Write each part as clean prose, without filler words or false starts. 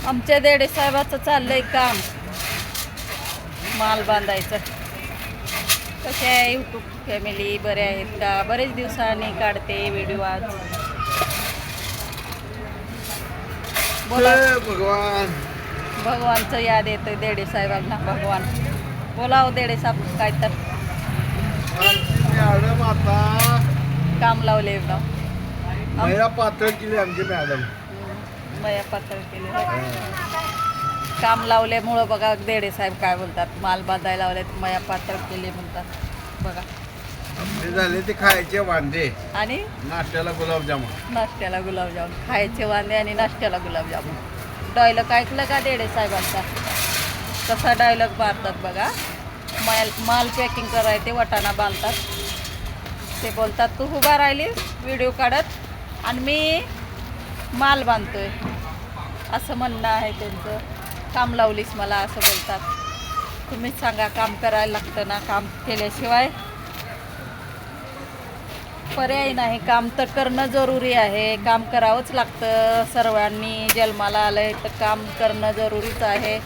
आमच्या देडे साहेबाचं चाललंय काम माल बांधायचं. कसे आहे यूट्यूब फॅमिली, बरे आहेत का? बरेच दिवसांनी काढते व्हिडिओ आज. बोला. भगवान भगवानचं याद येतंय देडे साहेबांना. भगवान बोलाव देडे साहेब काय तर मॅडम आता काम लावले ना. मया पातळ केली आमची मॅडम. मया पातळ केले काम लावल्यामुळं बघा देडे साहेब काय बोलतात. माल बांधायला लावल्यात मया पातळ केली म्हणतात बघा. आपले झाले ते खायचे वांदे आणि नाश्त्याला गुलाबजामुन. नाश्त्याला गुलाबजामुन, खायचे वांदे आणि नाश्त्याला गुलाबजामुन. डायलॉग ऐकलं का देडे साहेबांचा? कसा डायलॉग मारतात बघा. माल पॅकिंग करायचे वाटाणा बांधतात. ते बोलतात तू उभा राहिली व्हिडिओ काढत आणि मी माल बांधतोय, असं म्हणणं आहे त्यांचं. काम लावलीस मला असं बोलतात. तुम्हीच सांगा, काम करायला लागतं ना. काम केल्याशिवाय पर्याय नाही. काम तर करणं जरुरी आहे. काम करावंच लागतं. सर्वांनी जन्माला आलं आहे तर काम करणं जरुरीच आहे.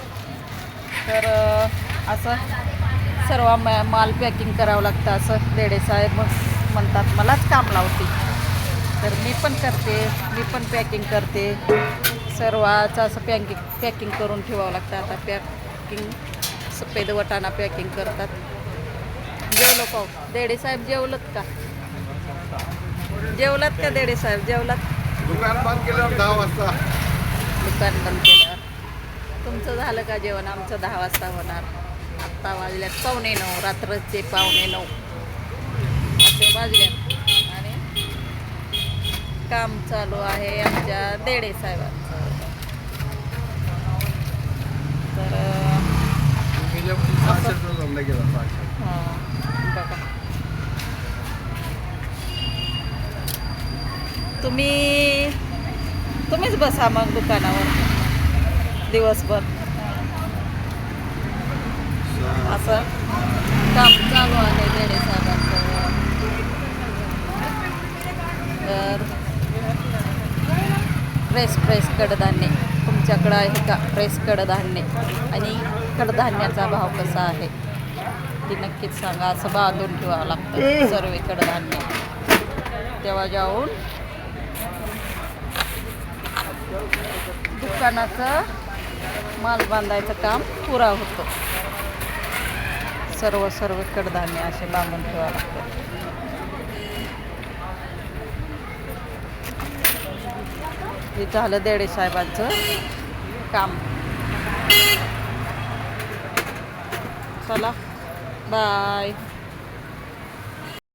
तर असं सर्व माल पॅकिंग करावं लागतं असं देडे साहेब म्हणतात. मलाच काम लावते तर मी पण करते. मी पण पॅकिंग करते. सर्वाचं असं पॅकिंग करून ठेवावं लागतं. आता पॅकिंग सफेद वाटाणा पॅकिंग करतात. जेवलो पाहू देडे साहेब? जेवलत का? जेवलात का देडे साहेब? जेवलात? दुकान बंद केल्यावर 10 वाजता. दुकान बंद केल्यावर. तुमचं झालं का जेवण? आमचं 10 वाजता होणार. आत्ता वाजल्यात 9:15, रात्रचे 9:15 असे वाजल्यात आणि काम चालू आहे आमच्या देडे साहेबांचं. तर धंदा केला हां बघा, तुम्हीच बसा मग दुकानावर दिवसभर. असं काम चालू आहे देडे साहेबांचं. तर फ्रेश कडधान्य तुमच्याकडं आहे का? फ्रेश कडधान्य आणि कडधान्याचा भाव कसा आहे ते नक्कीच सांगा. असं बांधून ठेवावं लागतं सर्व कडधान्य, तेव्हा जाऊन दुकानाचं माल बांधायचं काम पुरा होतं. सर्व कडधान्य असे बांधून ठेवावं लागतं. हे झालं देडे साहेबांचं काम. चला बाय.